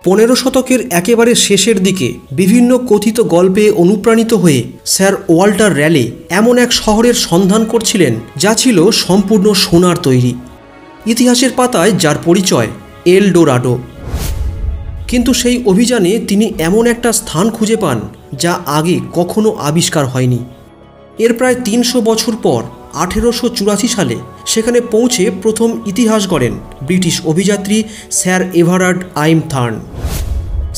15 শতকের একেবারে শেষের দিকে বিভিন্ন কথিত গল্পে অনুপ্রাণিত হয়ে স্যার ওয়াল্টার র্যালে এমন এক শহরের সন্ধান করছিলেন যা ছিল সম্পূর্ণ সোনার তৈরি। ইতিহাসের পাতায় যার পরিচয় এল ডোরাডো। কিন্তু সেই অভিযানে তিনি এমন একটা স্থান খুঁজে পান যা আগে কখনো আবিষ্কার হয়নি। এর প্রায় 300 বছর পর 1884 সালে সেখানে পৌঁছে প্রথম ইতিহাস গড়েন ব্রিটিশ অভিযাত্রী স্যার এভারার্ড আইমথার্ন।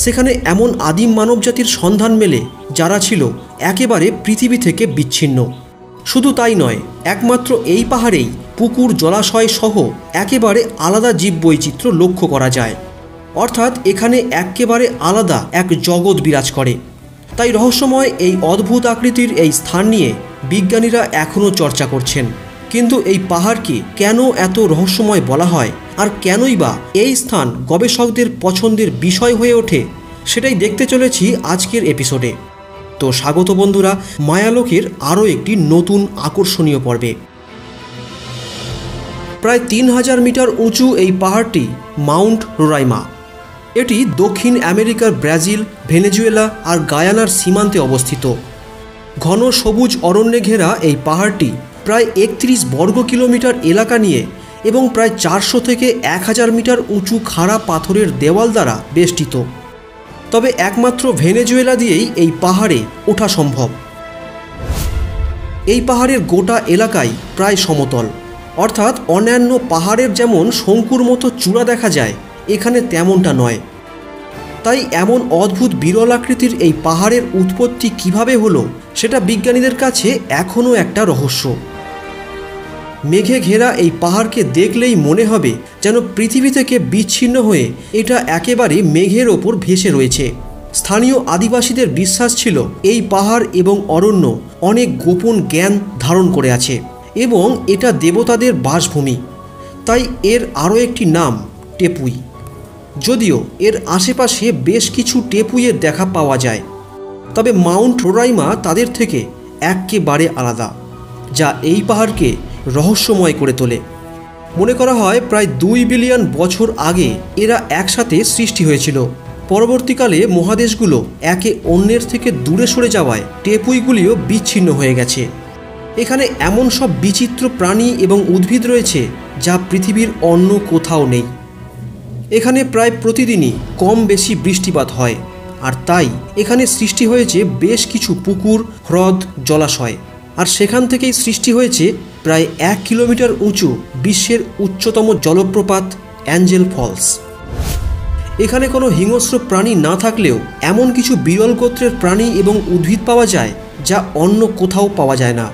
সেখানে এমন আদিম মানবজাতির সন্ধান মেলে যারা ছিল একেবারে পৃথিবী থেকে বিচ্ছিন্ন। শুধু তাই নয়, একমাত্র এই পাহাড়েই পুকুর, জলাশয় সহ একেবারে আলাদা জীববৈচিত্র্য লক্ষ্য করা যায়। অর্থাৎ এখানে একেবারে আলাদা এক জগৎ বিরাজ করে। তাই রহস্যময় এই অদ্ভুত আকৃতির এই স্থান নিয়ে বিজ্ঞানীরা এখনও চর্চা করছেন। কিন্তু এই পাহাড়কে কেন এত রহস্যময় বলা হয়, আর কেনই বা এই স্থান গবেষকদের পছন্দের বিষয় হয়ে ওঠে, সেটাই দেখতে চলেছি আজকের এপিসোডে। তো স্বাগত বন্ধুরা মায়ালোকের আরও একটি নতুন আকর্ষণীয় পর্বে। প্রায় 3000 মিটার উঁচু এই পাহাড়টি মাউন্ট রোরাইমা। এটি দক্ষিণ আমেরিকার ব্রাজিল, ভেনেজুয়েলা আর গায়ানার সীমান্তে অবস্থিত। ঘন সবুজ অরণ্যে ঘেরা এই পাহাড়টি প্রায় 31 বর্গ কিলোমিটার এলাকা নিয়ে এবং প্রায় 400 থেকে 1000 মিটার উঁচু খাড়া পাথরের দেওয়াল দ্বারা বেষ্টিত। তবে একমাত্র ভেনেজুয়েলা দিয়েই এই পাহাড়ে ওঠা সম্ভব। এই পাহাড়ের গোটা এলাকাই প্রায় সমতল, অর্থাৎ অন্যান্য পাহাড়ের যেমন শঙ্কুর মতো চূড়া দেখা যায়, এখানে তেমনটা নয়। তাই এমন অদ্ভুত বিরল আকৃতির এই পাহাড়ের উৎপত্তি কিভাবে হলো সেটা বিজ্ঞানীদের কাছে এখনও একটা রহস্য। মেঘে ঘেরা এই পাহাড়কে দেখলেই মনে হবে যেন পৃথিবী থেকে বিচ্ছিন্ন হয়ে এটা একেবারে মেঘের ওপর ভেসে রয়েছে। স্থানীয় আদিবাসীদের বিশ্বাস ছিল এই পাহাড় এবং অরণ্য অনেক গোপন জ্ঞান ধারণ করে আছে এবং এটা দেবতাদের বাসভূমি। তাই এর আরও একটি নাম টেপুই, যদিও এর আশেপাশে বেশ কিছু টেপুইয়ের দেখা পাওয়া যায়। তবে মাউন্ট রোরাইমা তাদের থেকে একেবারে আলাদা, যা এই পাহাড়কে রহস্যময় করে তোলে। মনে করা হয় প্রায় 2 বিলিয়ন বছর আগে এরা একসাথে সৃষ্টি হয়েছিল। পরবর্তীকালে মহাদেশগুলো একে অন্যের থেকে দূরে সরে যাওয়ায় টেপুইগুলিও বিচ্ছিন্ন হয়ে গেছে। এখানে এমন সব বিচিত্র প্রাণী এবং উদ্ভিদ রয়েছে যা পৃথিবীর অন্য কোথাও নেই। এখানে প্রায় প্রতিদিনই কম বেশি বৃষ্টিপাত হয়, আর তাই এখানে সৃষ্টি হয়েছে বেশ কিছু পুকুর, হ্রদ, জলাশয়। আর সেখান থেকেই সৃষ্টি হয়েছে প্রায় 1 কিলোমিটার উঁচু বিশ্বের উচ্চতম জলপ্রপাত অ্যাঞ্জেল ফলস। এখানে কোনো হিংস্র প্রাণী না থাকলেও এমন কিছু বিরল গোত্রের প্রাণী এবং উদ্ভিদ পাওয়া যায় যা অন্য কোথাও পাওয়া যায় না।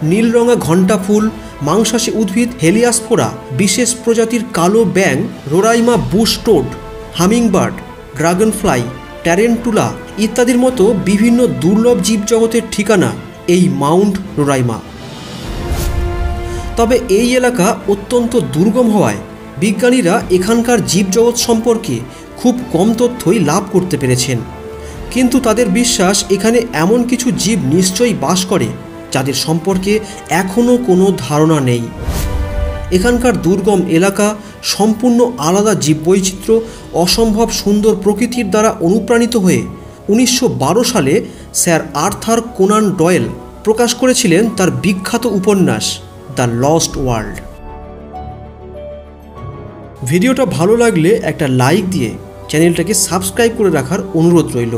নীলরঙা ঘণ্টা ফুল, মাংসাশী উদ্ভিদ হেলিয়াসপোরা, বিশেষ প্রজাতির কালো ব্যাঙ, Roraima Bush towed, hummingbird, Dragonfly, tarantula ইত্যাদির মতো বিভিন্ন দুর্লভ জীবজগতের ঠিকানা এই মাউন্ট রোরাইমা। তবে এই এলাকা অত্যন্ত দুর্গম হওয়ায় বিজ্ঞানীরা এখানকার জীবজগৎ সম্পর্কে খুব কম তথ্যই লাভ করতে পেরেছেন। কিন্তু তাদের বিশ্বাস এখানে এমন কিছু জীব নিশ্চয়ই বাস করে যাদের সম্পর্কে এখনও কোনো ধারণা নেই। এখানকার দুর্গম এলাকা, সম্পূর্ণ আলাদা জীববৈচিত্র্য, অসম্ভব সুন্দর প্রকৃতির দ্বারা অনুপ্রাণিত হয়ে 1912 সালে স্যার আর্থার কোনান ডয়েল প্রকাশ করেছিলেন তার বিখ্যাত উপন্যাস দ্য লস্ট ওয়ার্ল্ড। ভিডিওটা ভালো লাগলে একটা লাইক দিয়ে চ্যানেলটাকে সাবস্ক্রাইব করে রাখার অনুরোধ রইল।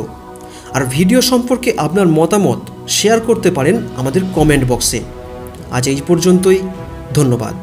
আর ভিডিও সম্পর্কে আপনার মতামত শেয়ার করতে পারেন আমাদের কমেন্ট বক্সে। আজ এই পর্যন্তই, ধন্যবাদ।